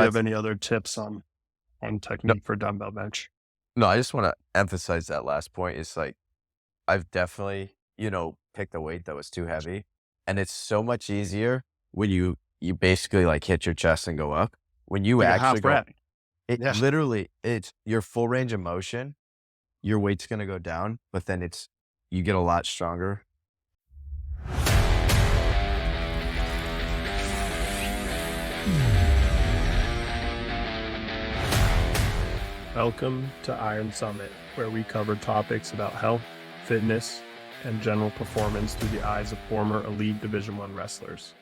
you I've have any other tips on no, technique for dumbbell bench? no, I just want to emphasize that last point. It's like I've definitely, picked a weight that was too heavy, and it's so much easier when you basically like hit your chest and go up. When you Like a actually half go, rep. it Yeah. literally it's your full range of motion. Your weight's gonna go down, but then you get a lot stronger. Welcome to Iron Summit, where we cover topics about health, fitness, and general performance through the eyes of former elite Division I wrestlers.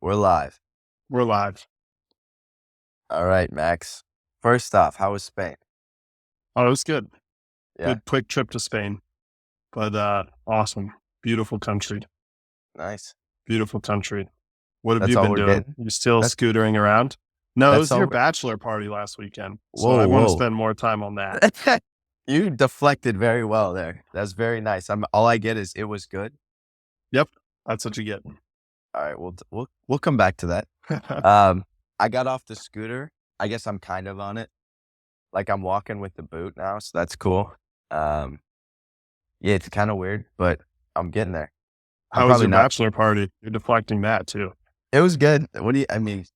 We're live. We're live. All right, Max. First off, how was Spain? Oh, it was good. Yeah, Good quick trip to Spain, but awesome. Beautiful country. nice. Beautiful country. What have That's you all been we're doing? getting. You still That's scootering around? No, it that's was all. your bachelor party last weekend, so Whoa, I want to whoa. spend more time on that. You deflected very well there. That's very nice. All I get is it was good. Yep, that's what you get. All right, we'll come back to that. I got off the scooter. I guess I'm kind of on it. Like I'm walking with the boot now, so that's cool. Yeah, it's kind of weird, but I'm getting there. I'm How was probably your not. bachelor party? You're deflecting that too. It was good. I mean,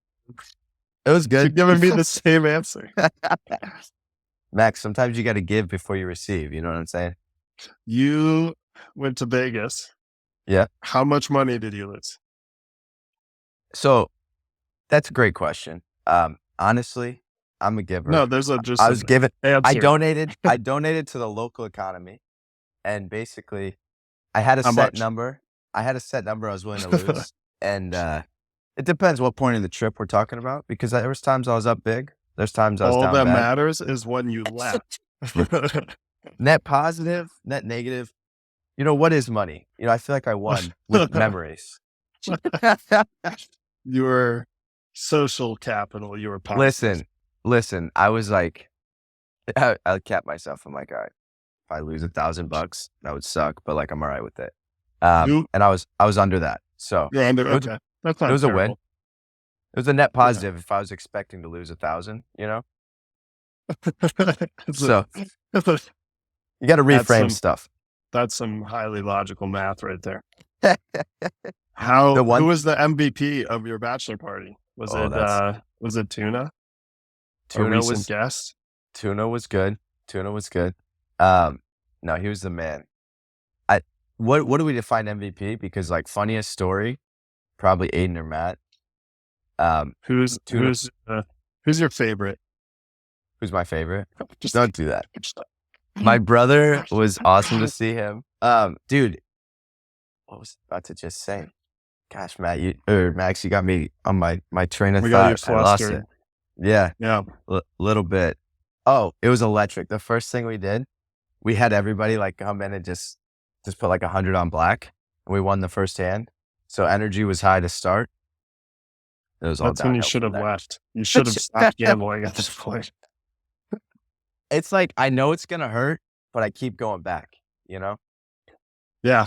it was You're good. giving me the same answer. Max, sometimes you got to give before you receive. You know what I'm saying? You went to Vegas. Yeah. How much money did you lose? So that's a great question. Honestly, I'm a giver. No, there's just I an was given. I answer. donated. I donated to the local economy, and basically, I had a How set much? number. I had a set number I was willing to lose, and it depends what point in the trip we're talking about. Because there was times I was up big. There's times I was All down that bad. matters is when you left. Net positive, net negative. What is money? I feel like I won with memories. You were social capital. You were positive. Listen. I was like, I capped myself. I'm like, all right, if I lose $1,000, that would suck, but like I'm all right with it. You, And I was under that, so you're under. it was Okay, that's it not was a win. terrible. It was a net Yeah. positive if I was expecting to lose 1,000. It's So a- you got to That's reframe some- stuff. That's some highly logical math right there. The Who one, was the MVP of your bachelor party? Was oh, it Tuna? A Tuna recent guest? Tuna was good. Tuna was good. No, he was the man. What do we define MVP? Because like funniest story, probably Aiden or Matt. Who's Tuna, who's your favorite? who's my favorite? Just Don't do that. My brother was awesome to see him. Dude, what was I about to just say? Gosh, Max, you got me on my train of We got you thought. I lost it. flustered. Yeah, Yeah. little bit. Oh, it was electric. The first thing we did, we had everybody like come in and just put like 100 on black, and we won the first hand. So energy was high to start. It was all That's when you downhill should from have there. left. You should have stopped gambling at this point. It's like I know it's gonna hurt, but I keep going back. Yeah.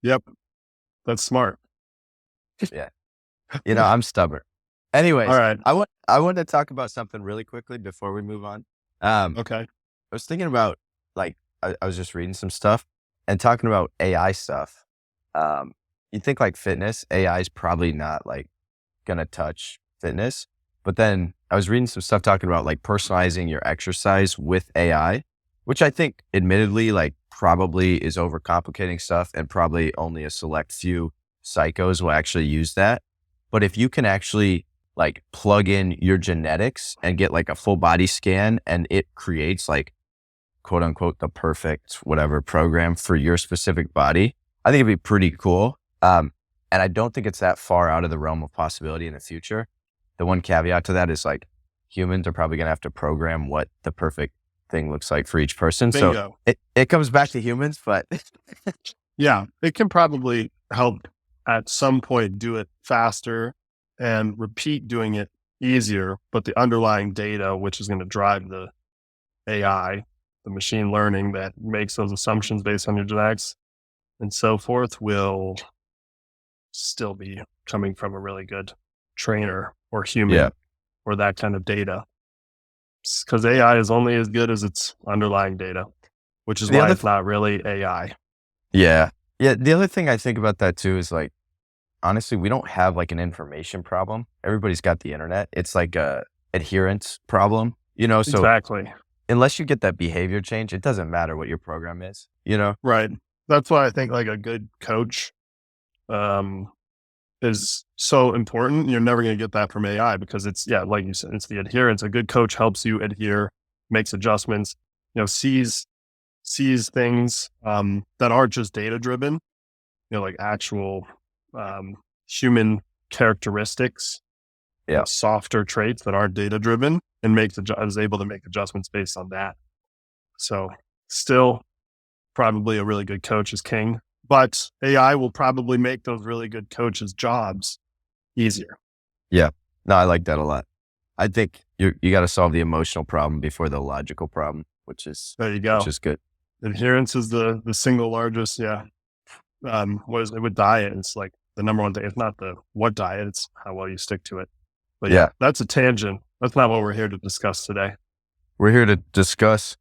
Yep. That's smart. Yeah. I'm stubborn. Anyways, All right. I want to talk about something really quickly before we move on. Okay. I was thinking about like I was just reading some stuff and talking about AI stuff. You think like fitness, AI is probably not like gonna touch fitness, but then I was reading some stuff talking about like personalizing your exercise with AI, which I think admittedly like probably is overcomplicating stuff and probably only a select few psychos will actually use that. But if you can actually like plug in your genetics and get like a full body scan and it creates like quote unquote the perfect whatever program for your specific body, I think it'd be pretty cool. And I don't think it's that far out of the realm of possibility in the future. The one caveat to that is like humans are probably going to have to program what the perfect thing looks like for each person. Bingo. So it comes back to humans, but Yeah. It can probably help at some point do it faster and repeat doing it easier. But the underlying data, which is going to drive the AI, the machine learning that makes those assumptions based on your genetics and so forth, will still be coming from a really good trainer or Yeah. human or that kind of data. Because AI is only as good as its underlying data, which is The why other it's not really AI. Yeah. Yeah, the other thing I think about that too is, like, honestly, we don't have, like, an information problem. Everybody's got the internet. It's like a adherence problem, so Exactly. unless you get that behavior change, it doesn't matter what your program is. Right. That's why I think like a good coach um, is so important. You're never going to get that from AI because it's, yeah, like you said, it's the adherence. A good coach helps you adhere, makes adjustments, sees things that aren't just data driven, like actual um, human characteristics, Yeah. softer traits that aren't data driven, and is able to make adjustments based on that. So still probably a really good coach is king, but AI will probably make those really good coaches' jobs easier. Yeah. No, I like that a lot. I think you gotta solve the emotional problem before the logical problem, which is There you which go. is good. Adherence is the single largest. Yeah. What is it with diet? It's like the number one thing. It's not the what diet, it's how well you stick to it. But yeah, Yeah. that's a tangent. That's not what we're here to discuss today. We're here to discuss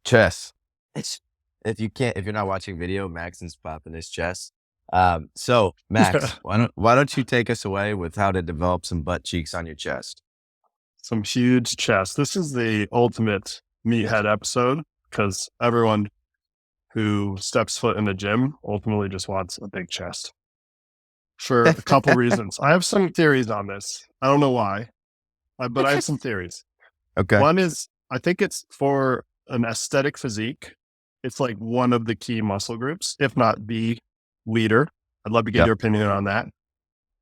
chess. It's if you're not watching video, Maxon's popping his chest. So Yeah. Max, why don't you take us away with how to develop some butt cheeks on your chest? Some huge chest. This is the ultimate meathead episode because everyone who steps foot in the gym ultimately just wants a big chest for a couple reasons. I have some theories on this. I don't know why, but I have some theories. Okay. One is I think it's for an aesthetic physique. It's like one of the key muscle groups, if not the leader. I'd love to get Yeah. your opinion on that.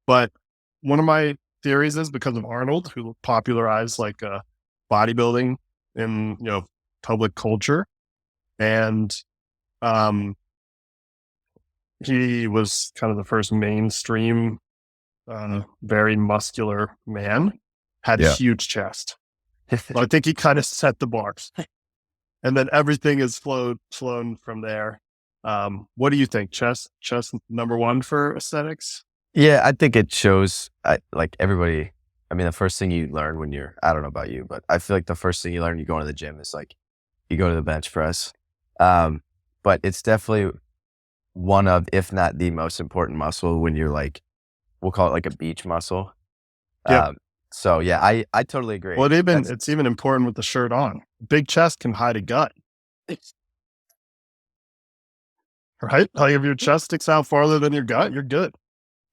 But one of my theories is because of Arnold, who popularized like bodybuilding in public culture, and um, he was kind of the first mainstream, very muscular man, had Yeah. huge chest. So I think he kind of set the bars, and then everything is flown from there. What do you think? Chest number one for aesthetics? Yeah, I think it shows, like everybody. I mean, the first thing you learn when I don't know about you, but I feel like the first thing you learn, you go into the gym is like, you go to the bench press. But it's definitely one of, if not the most important muscle when you're like, we'll call it like a beach muscle. Yep. Um, so yeah, I totally agree. Well, That's it's even important with the shirt on. Big chest can hide a gut, right? Like if your chest sticks out farther than your gut, you're good.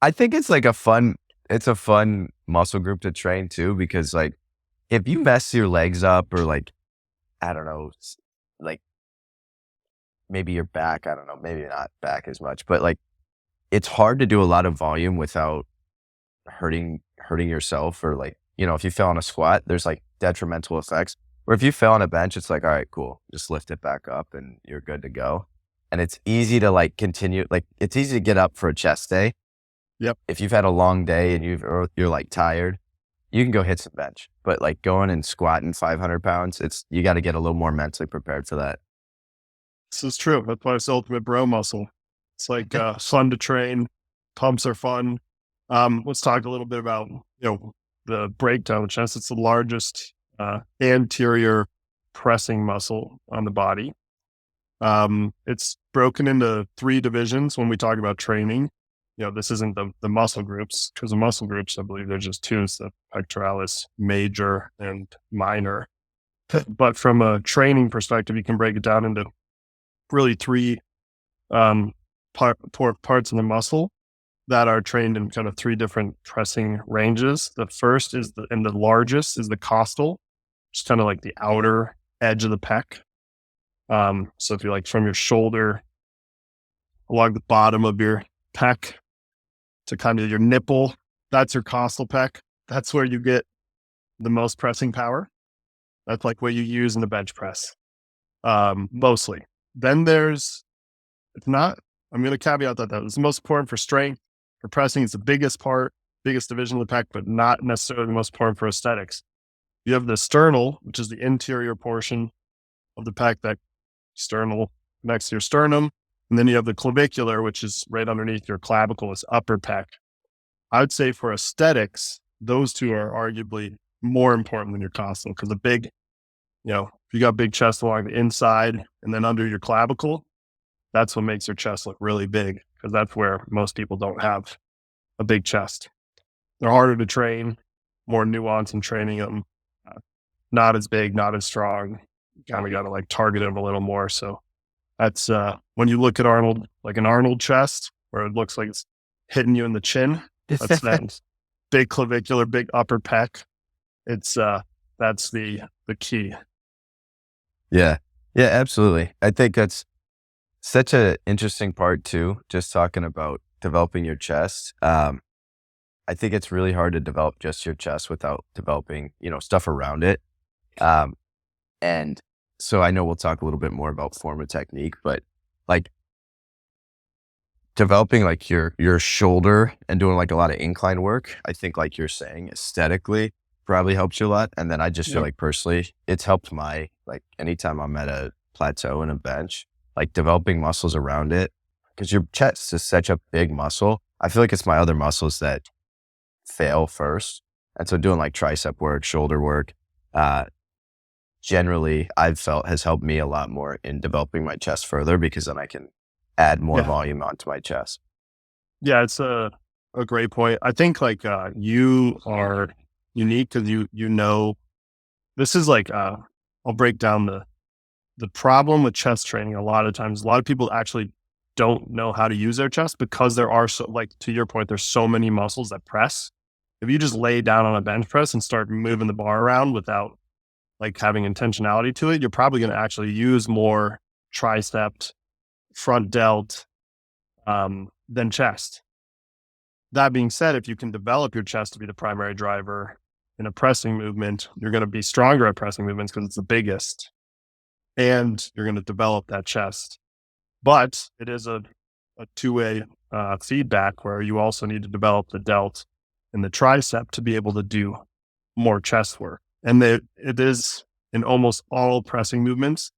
I think it's a fun muscle group to train too, because like if you mess your legs up or like, I don't know, like maybe your back, I don't know, maybe not back as much, but like it's hard to do a lot of volume without hurting yourself, or like, if you fail on a squat, there's like detrimental effects. Or if you fail on a bench, it's like, all right, cool, just lift it back up and you're good to go. And it's easy to like continue, like it's easy to get up for a chest day. Yep. If you've had a long day and you're like tired, you can go hit some bench. But like going and squatting 500 pounds, you got to get a little more mentally prepared for that. This is true. That's why it's the ultimate bro muscle. It's like fun to train. Pumps are fun. Let's talk a little bit about the breakdown of the chest. It's the largest anterior pressing muscle on the body. It's broken into three divisions when we talk about training. This isn't the muscle groups, because the muscle groups, I believe there's just two. It's the pectoralis major and minor. But from a training perspective, you can break it down into really three parts of the muscle that are trained in kind of three different pressing ranges. The first is the largest is the costal, which is kind of like the outer edge of the pec. So if you're like from your shoulder along the bottom of your pec to kind of your nipple, that's your costal pec. That's where you get the most pressing power. That's like what you use in the bench press, mostly. Then it's not, I'm going to caveat that it's the most important for strength. For pressing, it's the biggest division of the pec, but not necessarily the most important for aesthetics. You have the sternal, which is the interior portion of the pec, that sternal next to your sternum. And then you have the clavicular, which is right underneath your clavicle, is upper pec. I would say for aesthetics, those two are arguably more important than your costal because a big, if you got big chest along the inside and then under your clavicle, that's what makes your chest look really big because that's where most people don't have a big chest. They're harder to train, more nuance in training them. Not as big, not as strong. Kind of got to like target them a little more. So that's when you look at Arnold, like an Arnold chest, where it looks like it's hitting you in the chin. That's that big clavicular, big upper pec. It's that's the key. Yeah. Yeah, absolutely. I think that's such an interesting part too, just talking about developing your chest. I think it's really hard to develop just your chest without developing, stuff around it. Um, and so I know we'll talk a little bit more about form and technique, but like developing like your shoulder and doing like a lot of incline work, I think like you're saying aesthetically probably helps you a lot. And then I just feel like personally, it's helped my, like anytime I'm at a plateau in a bench, like developing muscles around it, because your chest is such a big muscle. I feel like it's my other muscles that fail first. And so doing like tricep work, shoulder work, generally I've felt has helped me a lot more in developing my chest further because then I can add more Yeah. volume onto my chest. Yeah, it's a great point. I think like you are unique because this is like I'll break down the problem with chest training. A lot of times, a lot of people actually don't know how to use their chest because there are so, like to your point, there's so many muscles that press. If you just lay down on a bench press and start moving the bar around without like having intentionality to it, you're probably going to actually use more tricep, front delt, than chest. That being said, if you can develop your chest to be the primary driver in a pressing movement, you're going to be stronger at pressing movements because it's the biggest, and you're going to develop that chest. But it is a two-way feedback where you also need to develop the delt and the tricep to be able to do more chest work. And it is in almost all pressing movements,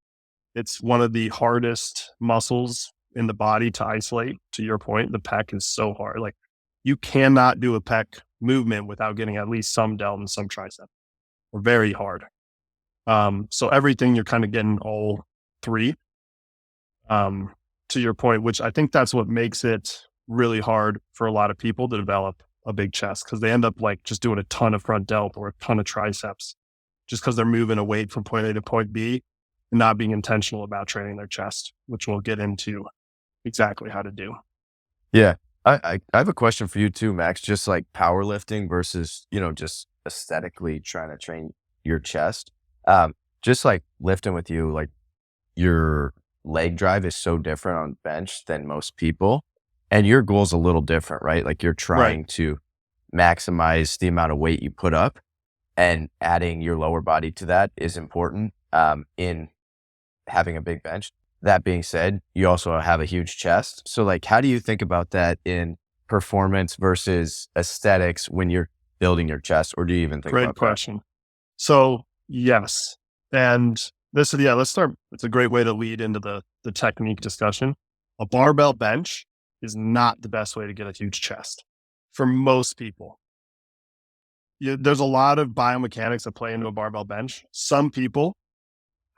it's one of the hardest muscles in the body to isolate. To your point, the pec is so hard. Like you cannot do a pec movement without getting at least some delt and some tricep. Or very hard. So everything you're kind of getting all three. To your point, which I think that's what makes it really hard for a lot of people to develop a big chest because they end up like just doing a ton of front delt or a ton of triceps just because they're moving a weight from point A to point B and not being intentional about training their chest, which we'll get into exactly how to do. Yeah. I have a question for you too, Max, just like powerlifting versus, just aesthetically trying to train your chest. Just like lifting with you, like your leg drive is so different on bench than most people. And your goal's a little different, right? Like you're trying to maximize the amount of weight you put up, and adding your lower body to that is important in having a big bench. That being said, you also have a huge chest. So like, how do you think about that in performance versus aesthetics when you're building your chest? Or do you even think Great about question. So yes. And this is, let's start. It's a great way to lead into the technique discussion. A barbell bench is not the best way to get a huge chest for most people. There's a lot of biomechanics that play into a barbell bench. Some people,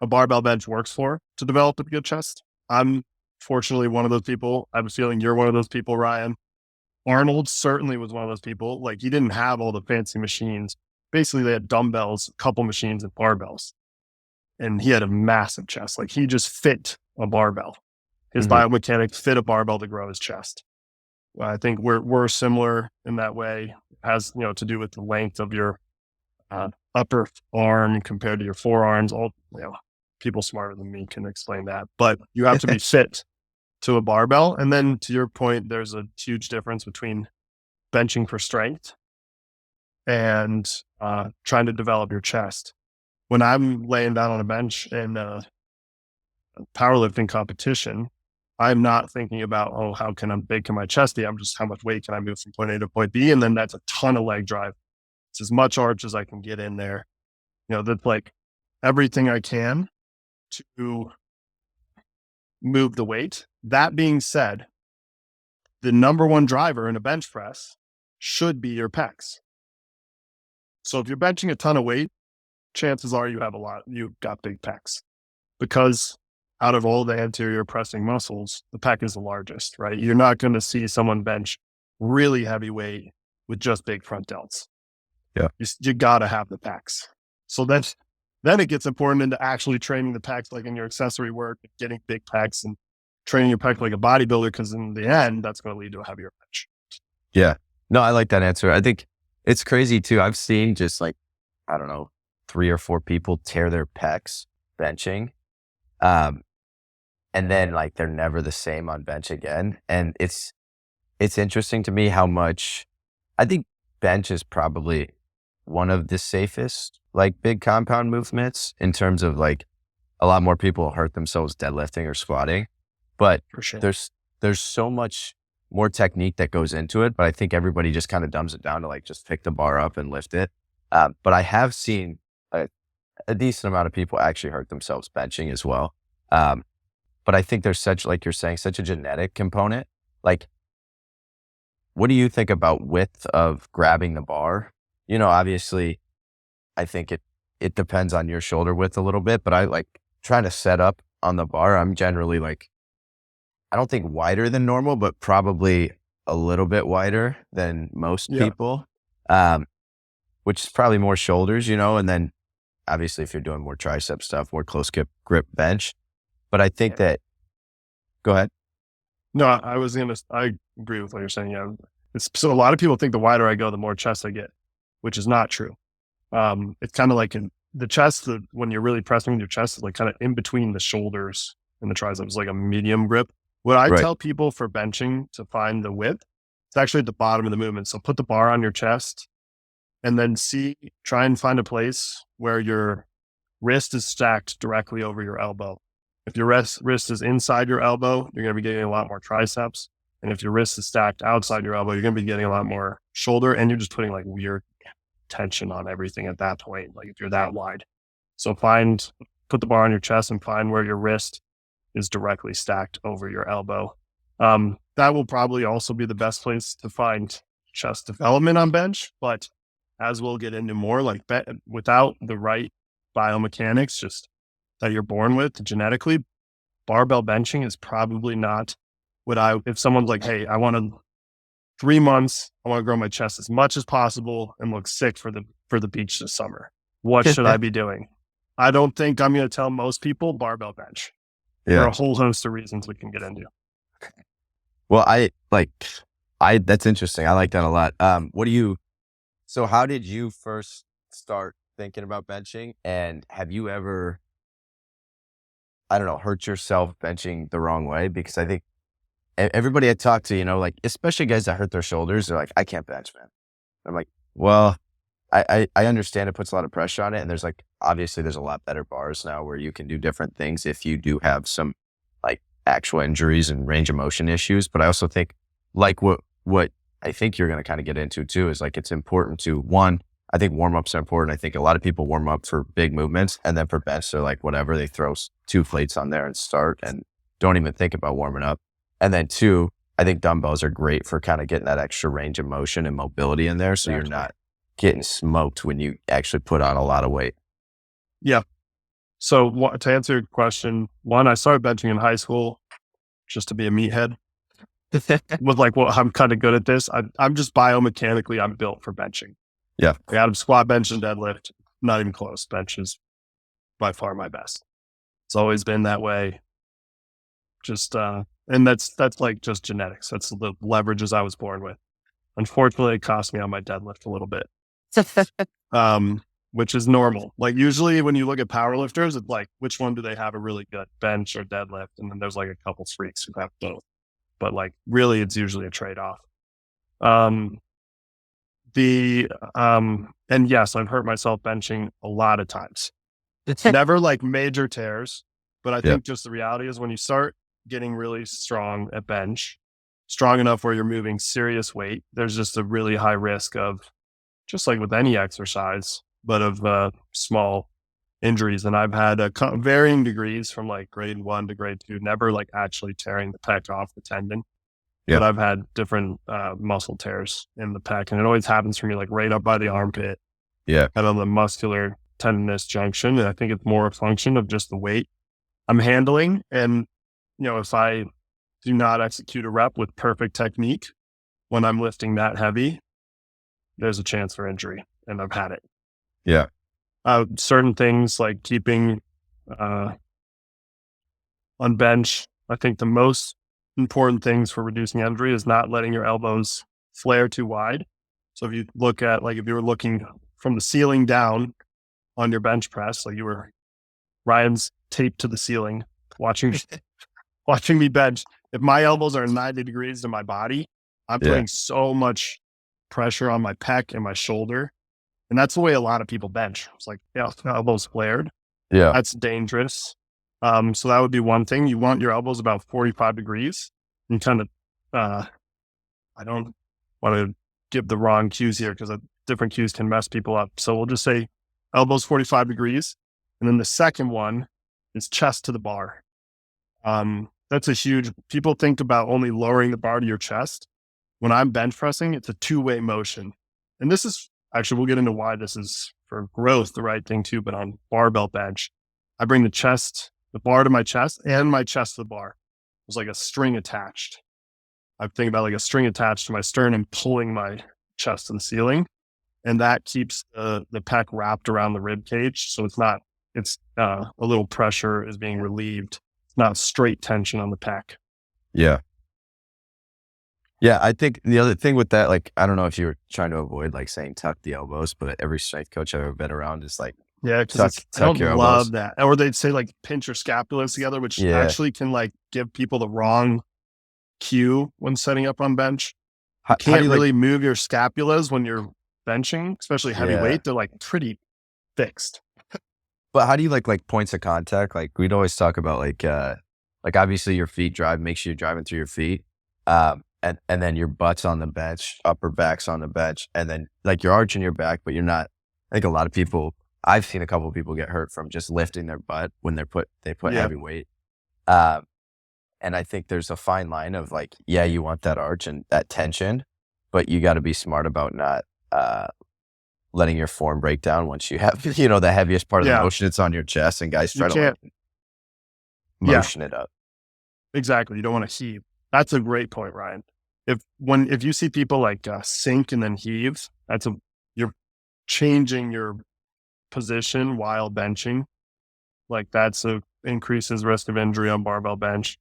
a barbell bench works for to develop a good chest. I'm fortunately one of those people. I have a feeling you're one of those people, Ryan. Arnold certainly was one of those people. Like he didn't have all the fancy machines. Basically, they had dumbbells, a couple machines, and barbells. And he had a massive chest. Like he just fit a barbell. His that? biomechanics fit a barbell to grow his chest. I think we're similar in that way. It has to do with the length of your upper arm compared to your forearms. All people smarter than me can explain that, but you have to be fit to a barbell. And then to your point, there's a huge difference between benching for strength and trying to develop your chest. When I'm laying down on a bench in a powerlifting competition, I'm not thinking about, how big can my chest be? I'm just how much weight can I move from point A to point B? And then that's a ton of leg drive. It's as much arch as I can get in there. That's like everything I can to move the weight. That being said, the number one driver in a bench press should be your pecs. So if you're benching a ton of weight, chances are you've got big pecs, because out of all the anterior pressing muscles, the pec is the largest, right? You're not going to see someone bench really heavy weight with just big front delts. Yeah. You got to have the pecs. So then it gets important into actually training the pecs, like in your accessory work, getting big pecs and training your pec like a bodybuilder, because in the end, that's going to lead to a heavier bench. Yeah. No, I like that answer. I think it's crazy too. I've seen just like, I don't know, 3 or 4 people tear their pecs benching. And then like they're never the same on bench again. And it's interesting to me how much I think bench is probably one of the safest like big compound movements in terms of like a lot more people hurt themselves deadlifting or squatting, but For sure. there's so much more technique that goes into it. But I think everybody just kind of dumbs it down to like just pick the bar up and lift it. But I have seen a decent amount of people actually hurt themselves benching as well. But I think there's such, like you're saying, such a genetic component. Like, what do you think about width of grabbing the bar? You know, obviously, I think it depends on your shoulder width a little bit, but I like trying to set up on the bar. I'm generally like, I don't think wider than normal, but probably a little bit wider than most people, which is probably more shoulders, you know, and then obviously if you're doing more tricep stuff, more close grip bench. But I think that, go ahead. No, I agree with what you're saying. Yeah. So a lot of people think the wider I go, the more chest I get, which is not true. It's kind of like in the chest, when you're really pressing with your chest, is like kind of in between the shoulders and the triceps, like a medium grip. What I tell people for benching to find the width, it's actually at the bottom of the movement. So put the bar on your chest and then try and find a place where your wrist is stacked directly over your elbow. If your wrist is inside your elbow, you're going to be getting a lot more triceps. And if your wrist is stacked outside your elbow, you're going to be getting a lot more shoulder, and you're just putting like weird tension on everything at that point, like if you're that wide. So put the bar on your chest and find where your wrist is directly stacked over your elbow. That will probably also be the best place to find chest development on bench. But as we'll get into more, like without the right biomechanics, just that you're born with genetically, barbell benching is probably not if someone's like, hey, I want 3 months, I want to grow my chest as much as possible and look sick for the beach this summer. What should I be doing? I don't think I'm going to tell most people barbell bench. For a whole host of reasons we can get into. Well, that's interesting. I like that a lot. So how did you first start thinking about benching? And have you ever, I don't know, hurt yourself benching the wrong way? Because I think everybody I talk to, you know, like, especially guys that hurt their shoulders, they're like, I can't bench, man. I'm like, well, I understand it puts a lot of pressure on it. And obviously there's a lot better bars now where you can do different things if you do have some like actual injuries and range of motion issues. But I also think like what I think you're going to kind of get into too is like, it's important to I think warm-ups are important. I think a lot of people warm up for big movements, and then for bench, they're like, whatever, they throw 2 plates on there and start and don't even think about warming up. And then 2, I think dumbbells are great for kind of getting that extra range of motion and mobility in there. So you're not getting smoked when you actually put on a lot of weight. Yeah. So to answer your question, I started benching in high school just to be a meathead. With like, well, I'm kind of good at this. I'm just biomechanically, I'm built for benching. Yeah. I got squat, bench, and deadlift. Not even close. Bench is by far my best. It's always been that way. Just, and that's like just genetics. That's the leverages I was born with. Unfortunately, it cost me on my deadlift a little bit. Which is normal. Like usually when you look at powerlifters, it's like, which one do they have a really good bench or deadlift? And then there's like a couple freaks who have both. But like really it's usually a trade-off. And yes, I've hurt myself benching a lot of times. It's never like major tears, but I think just the reality is when you start getting really strong at bench, strong enough where you're moving serious weight, there's just a really high risk of, just like with any exercise, but of small injuries, and I've had varying degrees from like grade 1 to grade 2, never like actually tearing the pec off the tendon, Yeah. but I've had different muscle tears in the pec, and it always happens for me like right up by the armpit, Yeah. kind of the muscular tendinous junction. And I think it's more a function of just the weight I'm handling. And, if I do not execute a rep with perfect technique when I'm lifting that heavy, there's a chance for injury, and I've had it. Yeah. Certain things like keeping uh, on bench, I think the most important things for reducing injury is not letting your elbows flare too wide. So if you look at, like, if you were looking from the ceiling down on your bench press, like Ryan's taped to the ceiling watching watching me bench. If my elbows are 90 degrees to my body, I'm Yeah. putting so much pressure on my pec and my shoulder. And that's the way a lot of people bench. It's like, yeah, elbows flared. Yeah. That's dangerous. So that would be one thing. You want your elbows about 45 degrees and kind of, I don't want to give the wrong cues here because different cues can mess people up. So we'll just say elbows 45 degrees. And then the second one is chest to the bar. That's a huge, people think about only lowering the bar to your chest. When I'm bench pressing, it's a two-way motion. And this is actually, we'll get into why this is for growth, the right thing too, but on barbell bench, I bring the bar to my chest and my chest to the bar. There's like a string attached. I think about like a string attached to my sternum, pulling my chest to the ceiling. And that keeps the pec wrapped around the rib cage. So it's a little pressure is being relieved. It's not straight tension on the pec. Yeah. Yeah. I think the other thing with that, like, I don't know if you were trying to avoid like saying tuck the elbows, but every strength coach I've ever been around is like, Yeah, because I tuck don't your love elbows. that. Or they'd say like pinch your scapulas together, which Yeah. actually can like give people the wrong cue when setting up on bench. You How do can't you like, really move your scapulas when you're benching, especially heavy yeah. weight. They're like pretty fixed. But how do you like points of contact? Like we'd always talk about like obviously your feet drive, make sure you're driving through your feet. And then your butt's on the bench, upper back's on the bench, and then like you're arching your back, but you're not. I think a lot of people, I've seen a couple of people get hurt from just lifting their butt when they put Yeah. heavy weight. Um, and I think there's a fine line of like, yeah, you want that arch and that tension, but you got to be smart about not letting your form break down once you have, the heaviest part of the Yeah. motion, it's on your chest, and guys You try to like can't. Yeah, motion it up. exactly. You don't want to heave. That's a great point, Ryan. If you see people like sink and then heave, you're changing your position while benching. Like increases risk of injury on barbell bench.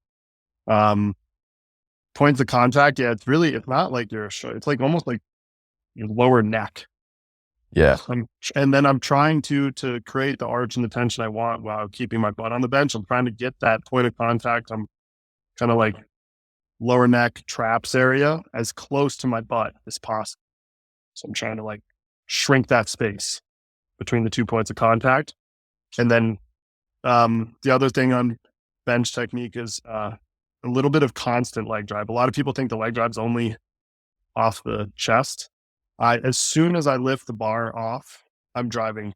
Points of contact. Yeah, it's not like it's like almost like your lower neck. Yeah. And then I'm trying to create the arch and the tension I want while keeping my butt on the bench. I'm trying to get that point of contact. I'm kind of like lower neck traps area as close to my butt as possible. So I'm trying to like shrink that space between the 2 points of contact. And then the other thing on bench technique is a little bit of constant leg drive. A lot of people think the leg drive's only off the chest. As soon as I lift the bar off, I'm driving,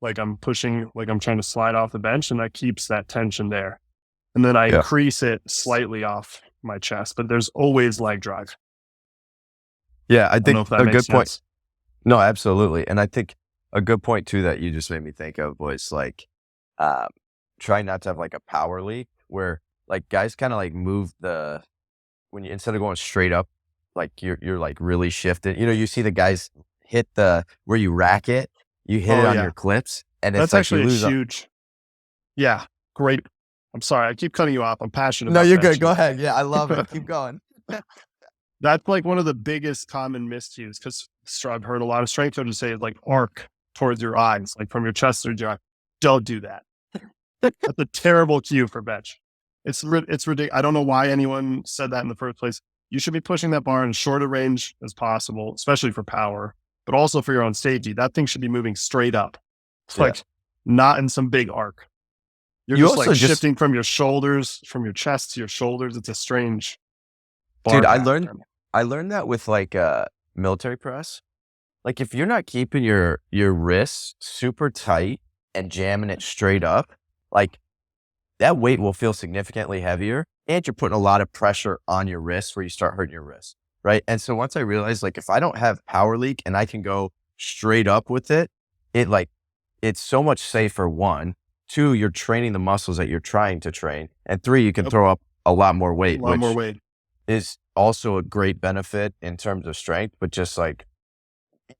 like I'm pushing, like I'm trying to slide off the bench, and that keeps that tension there. And then I Yeah. increase it slightly off my chest, but there's always leg drive. Yeah. I I don't know think if that a makes good point. sense. No, absolutely. And I think a good point too that you just made me think of was like, try not to have like a power leak where like guys kind of like move when you, instead of going straight up, like you're like really shifted. You see the guys hit where you rack it, you hit it Oh on yeah, your clips, and it's that's like you actually a lose. huge. Yeah, great. I'm sorry, I keep cutting you off. I'm passionate No, about you're good. Go benching. ahead. Yeah, I love it. Keep going. That's like one of the biggest common miscues because I've heard a lot of strength coaches say like arc towards your eyes, like from your chest to your eye. Don't do that. That's a terrible cue for bench. It's ridiculous. I don't know why anyone said that in the first place. You should be pushing that bar in as short a range as possible, especially for power, but also for your own safety. That thing should be moving straight up. It's Yeah. like not in some big arc. You're You just also like shifting from your shoulders, from your chest to your shoulders. It's a strange bar dude, pattern. I learned that with like military press. Like if you're not keeping your wrists super tight and jamming it straight up, like that weight will feel significantly heavier and you're putting a lot of pressure on your wrist where you start hurting your wrist. Right. And so once I realized like if I don't have power leak and I can go straight up with it, it's so much safer. One, two, you're training the muscles that you're trying to train. And three, you can Yep. throw up a lot more A weight, lot more which weight. is also a great benefit in terms of strength, but just like,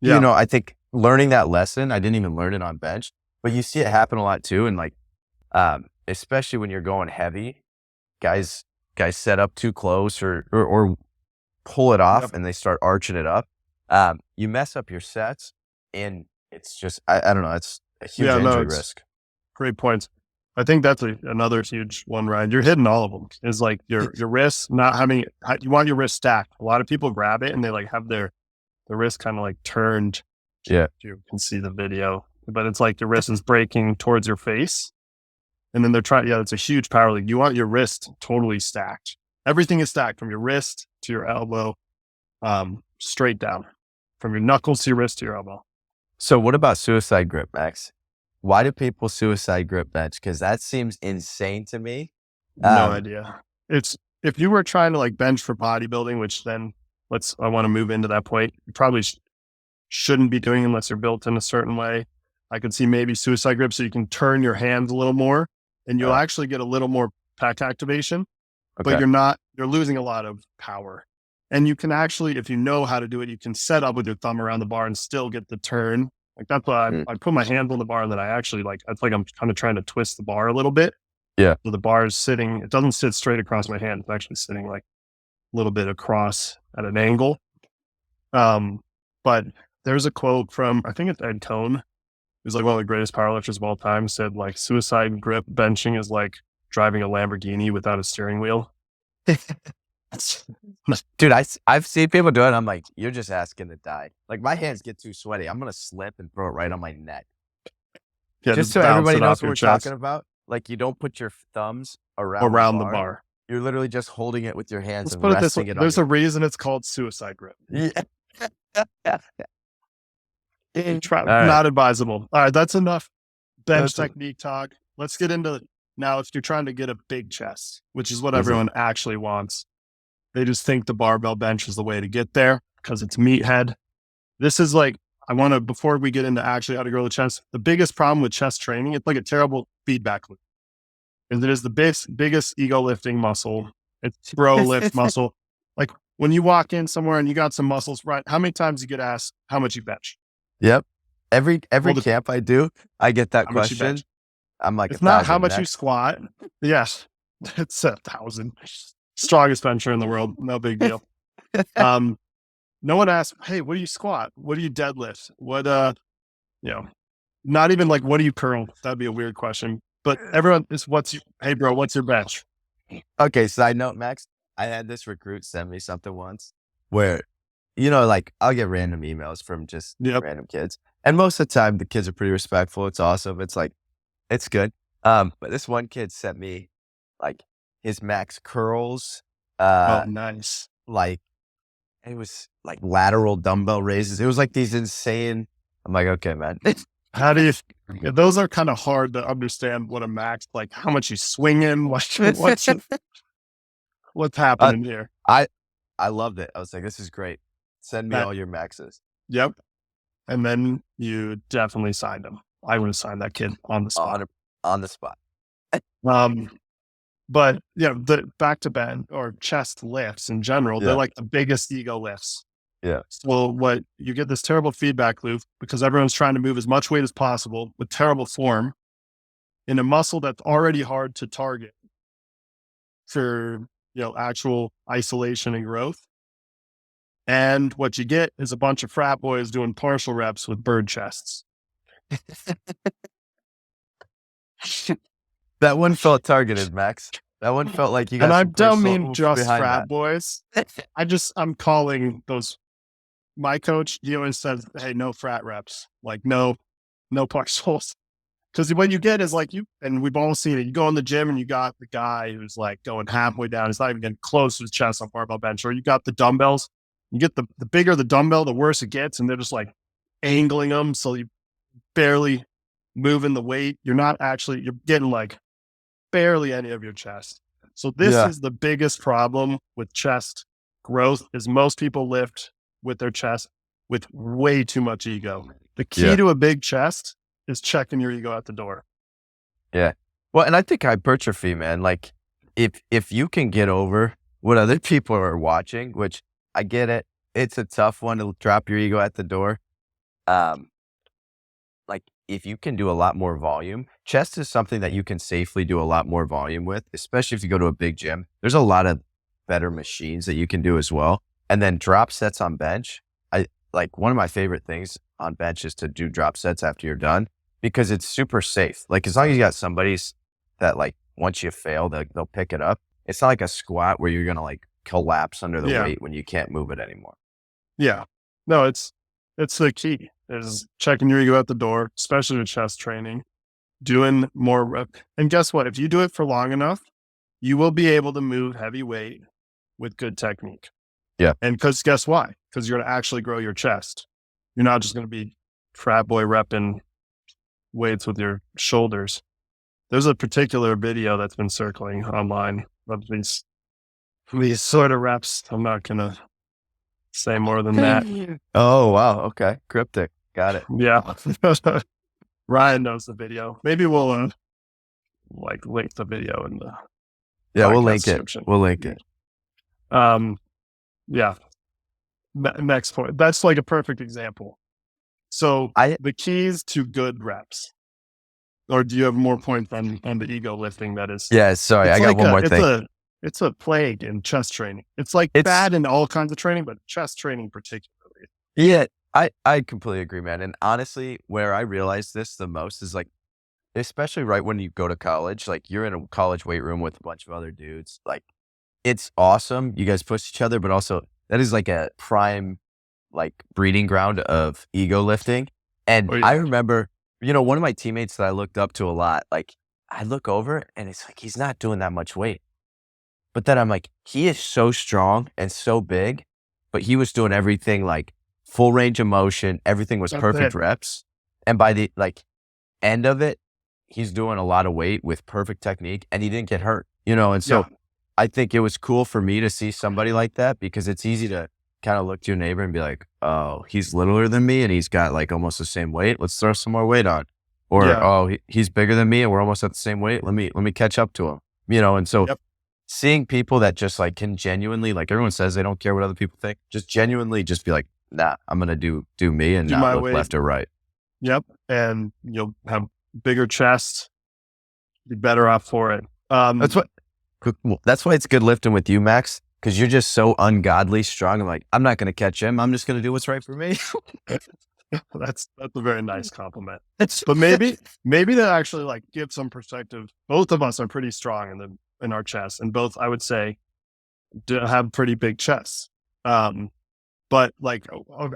Yeah. I think learning that lesson, I didn't even learn it on bench, but you see it happen a lot too. And like, especially when you're going heavy, guys set up too close or pull it off Yep. and they start arching it up. You mess up your sets and it's just, I don't know. It's a huge Yeah. No, injury it's risk. great points. I think that's another huge one, Ryan. You're hitting all of them. Is like your wrists not having, you want your wrist stacked. A lot of people grab it and they like have their wrist kind of like turned. Yeah. You can see the video, but it's like your wrist is breaking towards your face. And then they're trying, it's a huge power leak. You want your wrist totally stacked. Everything is stacked from your wrist to your elbow, straight down, from your knuckles to your wrist to your elbow. So what about suicide grip, Max? Why do people suicide grip bench? Because that seems insane to me. No idea. It's, if you were trying to like bench for bodybuilding, which then I want to move into that point. You probably shouldn't be doing unless you're built in a certain way. I could see maybe suicide grip so you can turn your hands a little more and you'll actually get a little more pec activation, but you're losing a lot of power. And you can actually, if you know how to do it, you can set up with your thumb around the bar and still get the turn. Like that's why I put my hand on the bar and then I actually it's like I'm kind of trying to twist the bar a little bit. Yeah. So the bar is sitting, it doesn't sit straight across my hand. It's actually sitting like a little bit across at an angle. But there's a quote from, I think it's Ed Cohn, who's like one of the greatest powerlifters of all time, said like suicide grip benching is like driving a Lamborghini without a steering wheel. Dude, I've seen people do it. I'm like, you're just asking to die. Like my hands get too sweaty. I'm going to slip and throw it right on my neck. Yeah, just so everybody knows what we're talking about. Like you don't put your thumbs around the bar. You're literally just holding it with your hands and put it this resting way. it on There's a reason it's called suicide grip. Yeah. Not advisable. All right, that's enough bench technique talk. Let's get into now. If you're trying to get a big chest, which is what everyone actually wants, they just think the barbell bench is the way to get there because it's meathead. This is like, before we get into actually how to grow the chest, the biggest problem with chest training, it's like a terrible feedback loop. And it is the biggest ego lifting muscle. It's bro lift muscle. Like when you walk in somewhere and you got some muscles, right? How many times you get asked how much you bench? Yep. Every camp I do, I get that question. I'm like, it's not how much you squat. Yes. It's 1,000. Strongest bencher in the world. No big deal. No one asks, hey, what do you squat? What do you deadlift? What, not even like, what do you curl? That'd be a weird question. But everyone is, hey bro, what's your bench? Okay. Side note, Max, I had this recruit send me something once where, like I'll get random emails from just random kids. And most of the time the kids are pretty respectful. It's awesome. It's like, it's good. But this one kid sent me like his max curls. Nice. Like it was like lateral dumbbell raises. It was like these insane. I'm like, okay, man. How do you, those are kind of hard to understand what a max, like how much you swing in, what's happening here. I loved it. I was like, this is great. Send me all your maxes. Yep. And then you definitely signed him. I would have signed that kid on the spot. On the spot. But the back to bend or chest lifts in general, they're like the biggest ego lifts. Yeah. So what you get this terrible feedback loop because everyone's trying to move as much weight as possible with terrible form in a muscle that's already hard to target for, actual isolation and growth. And what you get is a bunch of frat boys doing partial reps with bird chests. That one felt targeted, Max. That one felt like you got. And I don't mean just frat boys. I'm calling those. My coach, he always says, "Hey, no frat reps. Like no partials." Because what you get is like and we've all seen it. You go in the gym and you got the guy who's like going halfway down. He's not even getting close to his chest on barbell bench. Or you got the dumbbells. You get the bigger the dumbbell, the worse it gets. And they're just like angling them. So you barely moving the weight. You're getting like barely any of your chest. So this Yeah. is the biggest problem with chest growth is most people lift with their chest with way too much ego. The key Yeah. to a big chest is checking your ego at the door. Yeah. Well, and I think hypertrophy, man, like if you can get over what other people are watching, which I get it, it's a tough one to drop your ego at the door. Um, like if you can do a lot more volume, chest is something that you can safely do a lot more volume with, especially if you go to a big gym. There's a lot of better machines that you can do as well. And then drop sets on bench. I like one of my favorite things on bench is to do drop sets after you're done because it's super safe. Like as long as you got somebody's that like once you fail, they'll pick it up. It's not like a squat where you're going to like collapse under the Yeah. weight when you can't move it anymore. Yeah. No, it's the key is checking your ego at the door, especially with chest training, doing more rep. And guess what? If you do it for long enough, you will be able to move heavy weight with good technique. Yeah. And because guess why? Because you're going to actually grow your chest. You're not just going to be frat boy repping weights with your shoulders. There's a particular video that's been circling online of these sort of reps. I'm not going to say more than that. Oh, wow. Okay. Cryptic. Got it. Yeah. Ryan knows the video. Maybe we'll like link the video in the Yeah, we'll podcast link it. description. We'll link it. Yeah. Next point. That's like a perfect example. So the keys to good reps. Or do you have more points on the ego lifting? That is. Yeah, sorry. I got one more thing. It's a plague in chest training. It's like bad in all kinds of training, but chest training particularly. Yeah, I completely agree, man. And honestly, where I realized this the most is like, especially right when you go to college, like you're in a college weight room with a bunch of other dudes. Like it's awesome. You guys push each other, but also that is like a prime like breeding ground of ego lifting. And I remember, one of my teammates that I looked up to a lot, like I look over and it's like, he's not doing that much weight. But then I'm like, he is so strong and so big, but he was doing everything like full range of motion. Everything was perfect reps. And by the like end of it, he's doing a lot of weight with perfect technique and he didn't get hurt, And so I think it was cool for me to see somebody like that because it's easy to kind of look to your neighbor and be like, oh, he's littler than me and he's got like almost the same weight. Let's throw some more weight on. Or, oh, he's bigger than me and we're almost at the same weight. Let me catch up to him, And so seeing people that just like can genuinely, like everyone says, they don't care what other people think, just genuinely just be like, nah, I'm going to do me and not look left or right. Yep. And you'll have bigger chest, be better off for it. That's why it's good lifting with you, Max, because you're just so ungodly strong. I'm like, I'm not going to catch him. I'm just going to do what's right for me. That's a very nice compliment. But maybe that actually like gives some perspective. Both of us are pretty strong in our chests, and both I would say have pretty big chests. But like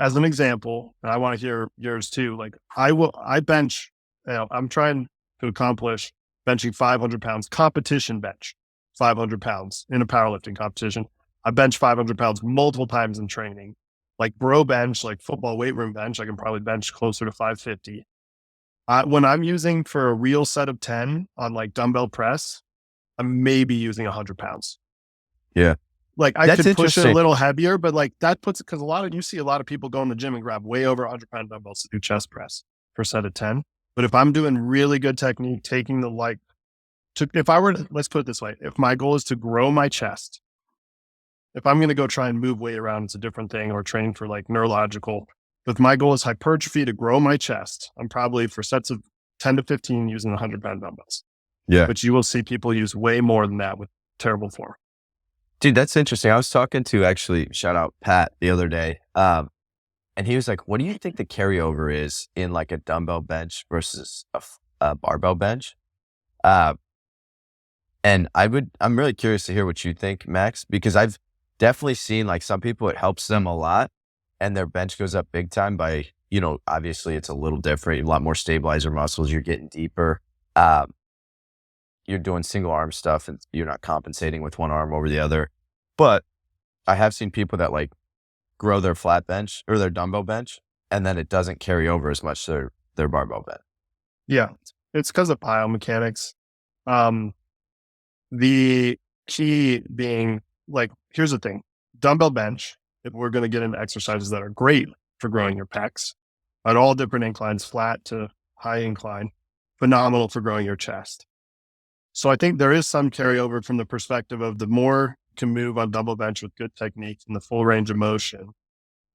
as an example, and I want to hear yours too. Like I bench. I'm trying to accomplish benching 500 pounds competition bench, 500 pounds in a powerlifting competition. I bench 500 pounds multiple times in training. Like bro bench, like football weight room bench, I can probably bench closer to 550. When I'm using for a real set of 10 on like dumbbell press, I'm maybe using 100 pounds. Yeah. Like I could push it a little heavier, but like that puts it, because you see a lot of people go in the gym and grab way over 100-pound dumbbells to do chest press for a set of 10. But if I'm doing really good technique, taking let's put it this way, if my goal is to grow my chest, if I'm going to go try and move weight around, it's a different thing, or train for like neurological. But if my goal is hypertrophy to grow my chest, I'm probably for sets of 10 to 15 using 100-pound dumbbells. Yeah. But you will see people use way more than that with terrible form. Dude, that's interesting. I was talking to actually, shout out Pat the other day. And he was like, what do you think the carryover is in like a dumbbell bench versus a barbell bench? And I'm really curious to hear what you think, Max, because I've definitely seen like some people, it helps them a lot and their bench goes up big time by, obviously it's a little different, a lot more stabilizer muscles, you're getting deeper. You're doing single arm stuff and you're not compensating with one arm over the other. But I have seen people that like grow their flat bench or their dumbbell bench, and then it doesn't carry over as much to their barbell bench. Yeah. It's because of biomechanics. Um, the key being like, here's the thing, dumbbell bench, if we're going to get into exercises that are great for growing your pecs at all different inclines, flat to high incline, phenomenal for growing your chest. So I think there is some carryover from the perspective of the more you can move on dumbbell bench with good technique and the full range of motion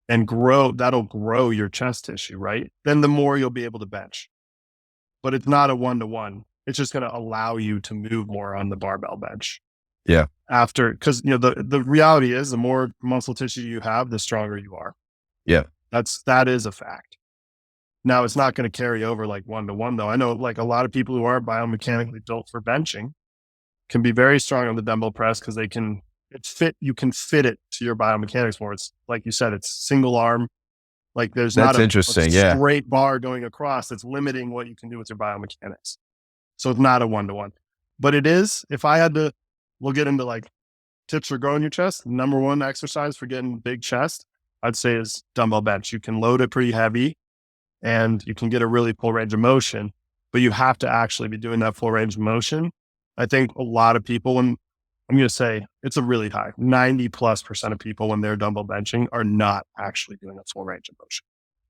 and grow, that'll grow your chest tissue, right? Then the more you'll be able to bench. But it's not a one to one. It's just going to allow you to move more on the barbell bench Yeah. after, because the reality is the more muscle tissue you have, the stronger you are. Yeah. That is a fact. Now it's not going to carry over like one to one though. I know like a lot of people who are biomechanically built for benching can be very strong on the dumbbell press because you can fit it to your biomechanics more. It's like you said, it's single arm. Like there's not That's a interesting. Yeah. straight bar going across that's limiting what you can do with your biomechanics. So it's not a one to one, but it is. If I had to, we'll get into like tips for growing your chest. Number one exercise for getting big chest, I'd say is dumbbell bench. You can load it pretty heavy and you can get a really full range of motion, but you have to actually be doing that full range of motion. I think a lot of people, when I'm going to say it's a really high 90+% of people when they're dumbbell benching are not actually doing a full range of motion.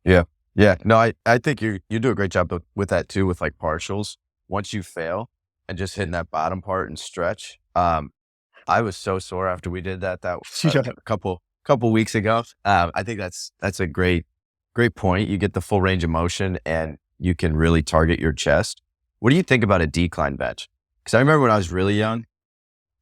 Yeah. Yeah. No, I think you do a great job with that too, with like partials. Once you fail and just hitting that bottom part and stretch. I was so sore after we did that Yeah. a couple weeks ago. I think that's a great point. You get the full range of motion and you can really target your chest. What do you think about a decline bench? Because I remember when I was really young,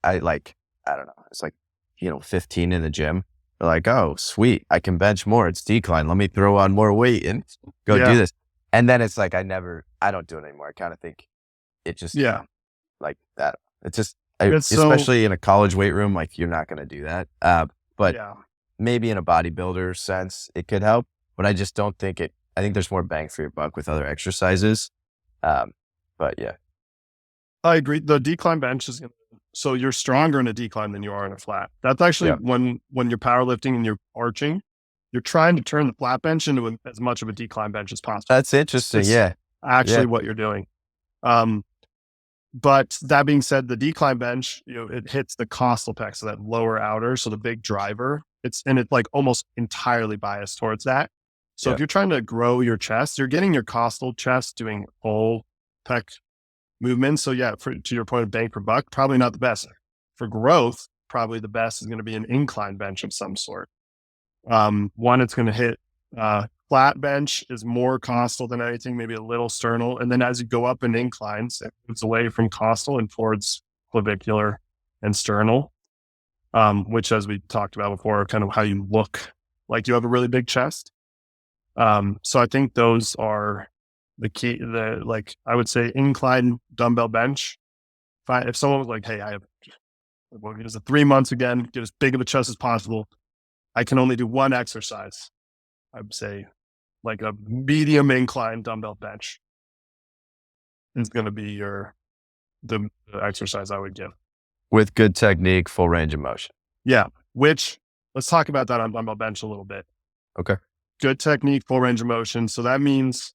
I don't know, it's like 15 in the gym. They're like, oh sweet, I can bench more. It's decline. Let me throw on more weight and go do this. And then it's like I don't do it anymore. I kind of think it just like that. It's just especially in a college weight room, like you're not going to do that. But maybe in a bodybuilder sense, it could help. But I just don't think it. I think there's more bang for your buck with other exercises. But yeah, I agree. The decline bench is so you're stronger in a decline than you are in a flat. That's actually when you're powerlifting and you're arching, you're trying to turn the flat bench into as much of a decline bench as possible. That's interesting. It's actually what you're doing. But that being said, the decline bench, it hits the costal pec, so that lower outer, so the big driver. It's like almost entirely biased towards that. So if you're trying to grow your chest, you're getting your costal chest doing full pec movements. So to your point of bang per buck, probably not the best. For growth, probably the best is going to be an incline bench of some sort. One, it's going to hit flat bench is more costal than anything, maybe a little sternal. And then as you go up in inclines, it moves away from costal and towards clavicular and sternal, which, as we talked about before, are kind of how you look like you have a really big chest. So I think those are the key. I would say incline dumbbell bench. If someone was like, hey, it's a 3 months again, get as big of a chest as possible. I can only do one exercise. I would say like a medium incline dumbbell bench is going to be the exercise I would give. With good technique, full range of motion. Yeah. Which let's talk about that on dumbbell bench a little bit. Okay. Good technique, full range of motion. So that means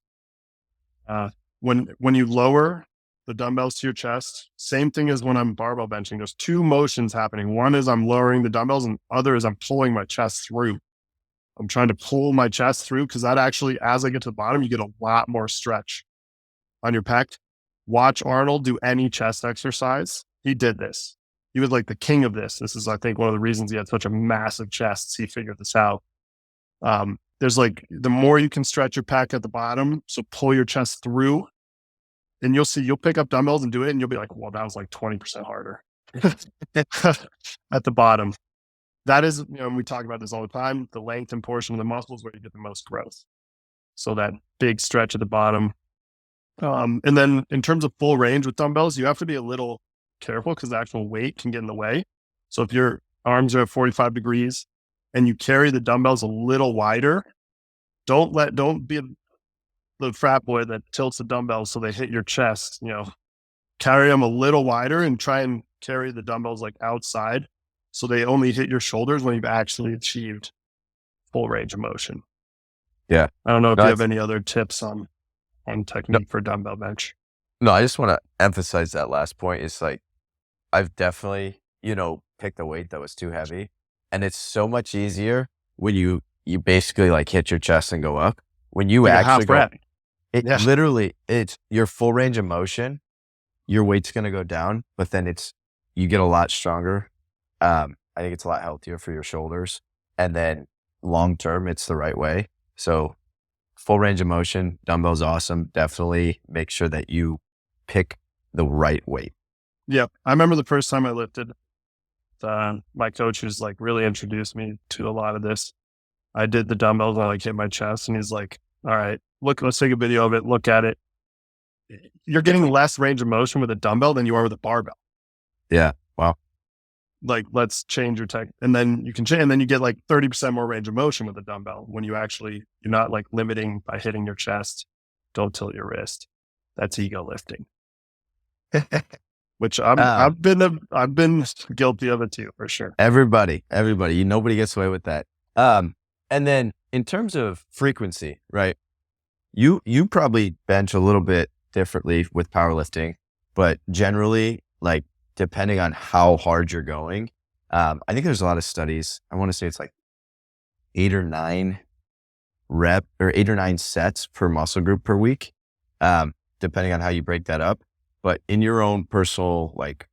when you lower the dumbbells to your chest, same thing as when I'm barbell benching. There's two motions happening. One is I'm lowering the dumbbells, and other is I'm pulling my chest through. I'm trying to pull my chest through because that actually, as I get to the bottom, you get a lot more stretch on your pec. Watch Arnold do any chest exercise. He did this. He was like the king of this. This is, I think, one of the reasons he had such a massive chest. He figured this out. There's like, the more you can stretch your pec at the bottom, so pull your chest through, and you'll pick up dumbbells and do it, and you'll be like, well, that was like 20% harder at the bottom. That is, we talk about this all the time, the length and portion of the muscles where you get the most growth. So that big stretch at the bottom. And then in terms of full range with dumbbells, you have to be a little careful because the actual weight can get in the way. So if your arms are at 45 degrees and you carry the dumbbells a little wider, don't be the frat boy that tilts the dumbbells so they hit your chest. Carry them a little wider and try and carry the dumbbells like outside, so they only hit your shoulders when you've actually achieved full range of motion. Yeah. I don't know if you have any other tips on on No, technique for dumbbell bench. no, I just want to emphasize that last point. It's like, I've definitely, picked a weight that was too heavy. And it's so much easier when you basically like hit your chest and go up. When you Like a actually half go, rep. Yeah. it's your full range of motion. Your weight's going to go down, but then you get a lot stronger. I think it's a lot healthier for your shoulders. And then long term, it's the right way. So full range of motion, dumbbells, awesome. Definitely make sure that you pick the right weight. Yep. I remember the first time I lifted, my coach who's like really introduced me to a lot of this. I did the dumbbells and I like hit my chest and he's like, all right, look, let's take a video of it. Look at it. You're getting less range of motion with a dumbbell than you are with a barbell. Yeah. Wow. Like, let's change your tech. And then you can change, and then you get like 30% more range of motion with a dumbbell when you're not like limiting by hitting your chest. Don't tilt your wrist. That's ego lifting, which Um, I've been guilty of it too, for sure. Everybody, nobody gets away with that. And then in terms of frequency, right? You probably bench a little bit differently with powerlifting, but generally, like depending on how hard you're going, I think there's a lot of studies. I want to say it's like 8 or 9 sets per muscle group per week, depending on how you break that up. But in your own personal like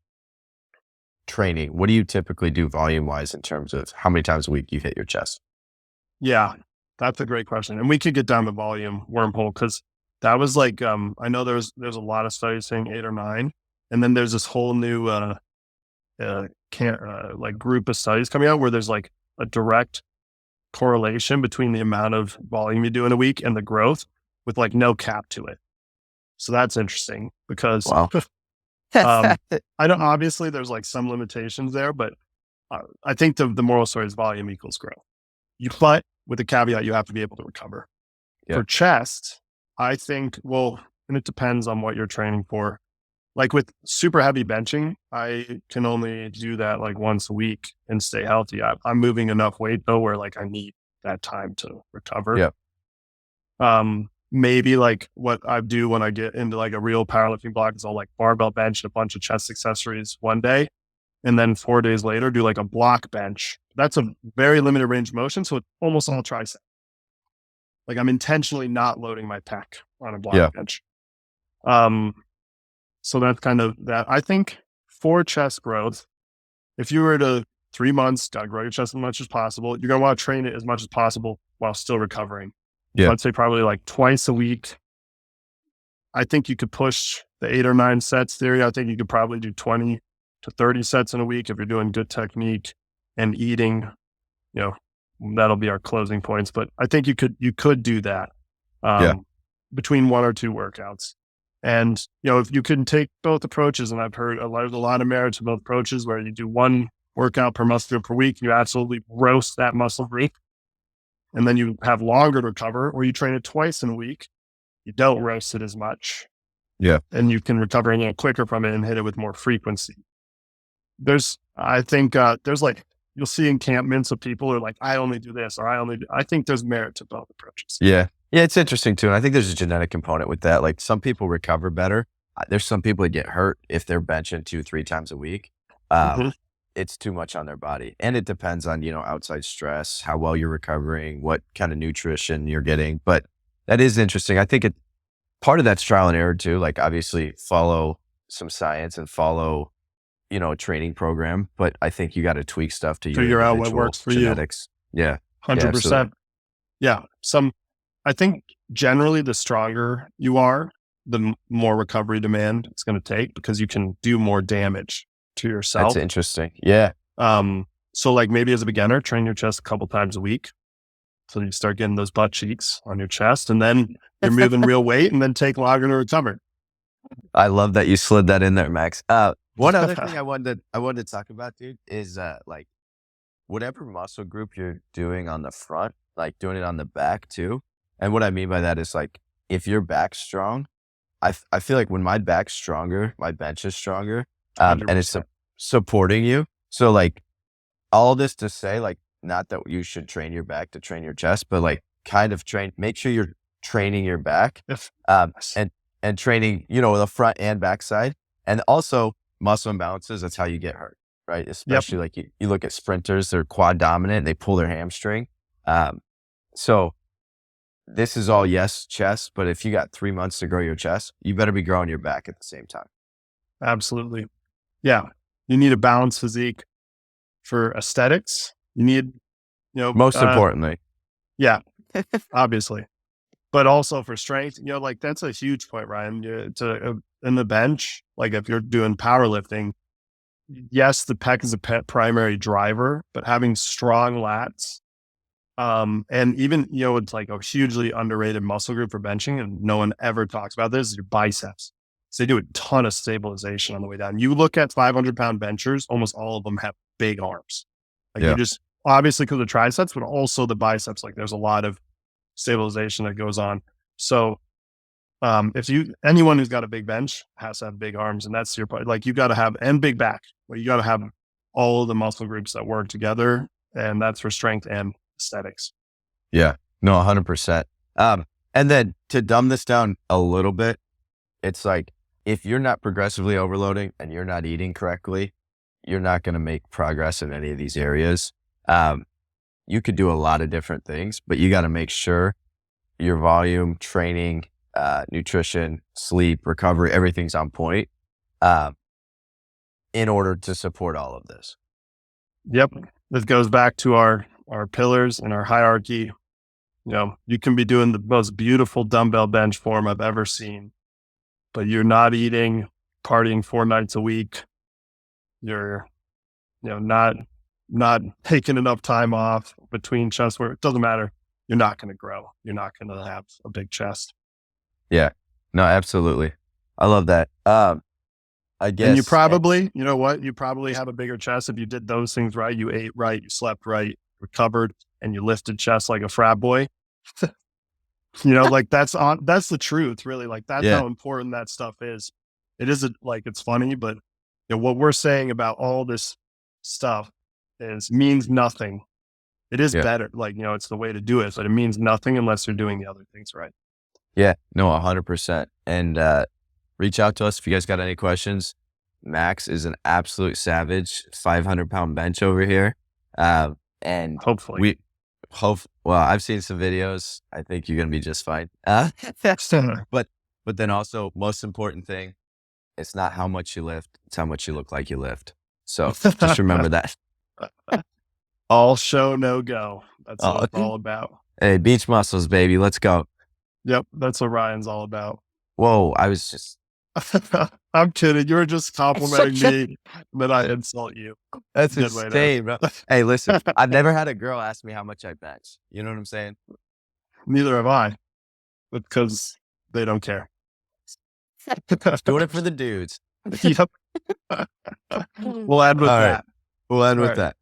training, what do you typically do volume wise in terms of how many times a week you hit your chest? Yeah, that's a great question. And we could get down the volume wormhole because that was like, I know there's a lot of studies saying 8 or 9. And then there's this whole new, like group of studies coming out where there's like a direct correlation between the amount of volume you do in a week and the growth with like no cap to it. So that's interesting because Wow. I don't, obviously there's like some limitations there, but I think the moral story is volume equals growth. But with the caveat, you have to be able to recover. Yeah. For chest, I think, and it depends on what you're training for. Like with super heavy benching, I can only do that like once a week and stay healthy. I'm moving enough weight though, where like I need that time to recover. Yeah. Maybe like what I do when I get into like a real powerlifting block is I'll like barbell bench and a bunch of chest accessories one day. And then 4 days later, do like a block bench. That's a very limited range of motion. So it's almost all tricep. Like I'm intentionally not loading my pec on a block Yeah. bench. So that's kind of that. I think for chest growth, if you were to 3 months, got to grow your chest as much as possible. You're going to want to train it as much as possible while still recovering. Yeah. So I'd say probably like twice a week. I think you could push the 8 or 9 sets theory. I think you could probably do 20 to 30 sets in a week if you're doing good technique and eating. That'll be our closing points. But I think you could do that between 1 or 2 workouts. And, if you can take both approaches, and I've heard a lot of merit to both approaches where you do 1 workout per muscle group per week, you absolutely roast that muscle group. And then you have longer to recover, or you train it twice in a week. You don't roast it as much. Yeah. And you can recover a little quicker from it and hit it with more frequency. I think there's like, you'll see encampments of people who are like, I only do this, or I think there's merit to both approaches. Yeah. Yeah. It's interesting too. And I think there's a genetic component with that. Like some people recover better. There's some people that get hurt if they're benching 2-3 times a week. It's too much on their body. And it depends on, outside stress, how well you're recovering, what kind of nutrition you're getting. But that is interesting. I think part of that's trial and error too. Like obviously follow some science and follow, a training program. But I think you got to tweak stuff to your Figure out what individual works for genetics. Yeah. 100%. Yeah. I think generally the stronger you are, the more recovery demand it's going to take because you can do more damage to yourself. That's interesting. Yeah. So like maybe as a beginner, train your chest a couple times a week. So you start getting those butt cheeks on your chest and then you're moving real weight and then take longer to recover. I love that you slid that in there, Max. One other thing I wanted to talk about, dude, is like whatever muscle group you're doing on the front, like doing it on the back too. And what I mean by that is like, if your back's strong, I feel like when my back's stronger, my bench is stronger, and it's supporting you. So like all this to say, like, not that you should train your back to train your chest, but like kind of make sure you're training your back, If and training, the front and back side. And also muscle imbalances, that's how you get hurt, right? Yep. Especially like you look at sprinters, they're quad dominant, they pull their hamstring. So this is all chest, but if you got 3 months to grow your chest, you better be growing your back at the same time. Absolutely. Yeah. You need a balanced physique for aesthetics. You need, Most importantly. Yeah, obviously. But also for strength, like that's a huge point, Ryan. In the bench, like if you're doing powerlifting, yes, the pec is a primary driver, but having strong lats, and even, it's like a hugely underrated muscle group for benching, and no one ever talks about this, is your biceps. So they do a ton of stabilization on the way down. You look at 500-pound benchers, almost all of them have big arms. Like you just, obviously because of triceps, but also the biceps, like there's a lot of stabilization that goes on. So anyone who's got a big bench has to have big arms, and that's your part. Like you got to have, and big back, but you got to have all of the muscle groups that work together, and that's for strength and aesthetics. Yeah, no, 100%. And then to dumb this down a little bit, it's like, if you're not progressively overloading and you're not eating correctly, you're not going to make progress in any of these areas. You could do a lot of different things, but you got to make sure your volume, training, nutrition, sleep, recovery, everything's on point, in order to support all of this. Yep. This goes back to our pillars and our hierarchy. You can be doing the most beautiful dumbbell bench form I've ever seen, but you're not eating, partying 4 nights a week. You're, not taking enough time off between chest work. It doesn't matter. You're not going to grow. You're not going to have a big chest. Yeah, no, absolutely. I love that. I guess. And you probably, you probably have a bigger chest if you did those things right. You ate right, you slept right, recovered, and you lifted chest like a frat boy. Like that's the truth, really. Like that's how important that stuff is. It isn't like, it's funny, but what we're saying about all this stuff means nothing. It is better. Like, it's the way to do it, but it means nothing unless you're doing the other things right. Yeah, no, 100%. And reach out to us if you guys got any questions. Max is an absolute savage, 500-pound bench over here. And hopefully well, I've seen some videos. I think you're going to be just fine. But then also, most important thing, it's not how much you lift, it's how much you look like you lift. So just remember that. All show, no go. That's what it's all about. Hey, beach muscles, baby. Let's go. Yep. That's what Ryan's all about. Whoa. I was just. I'm kidding. You were just complimenting me, and then I insult you. That's insane, bro. Hey, listen, I've never had a girl ask me how much I bench. You know what I'm saying? Neither have I, because they don't care. Doing it for the dudes. Yep. We'll end with that. Right. We'll end with that.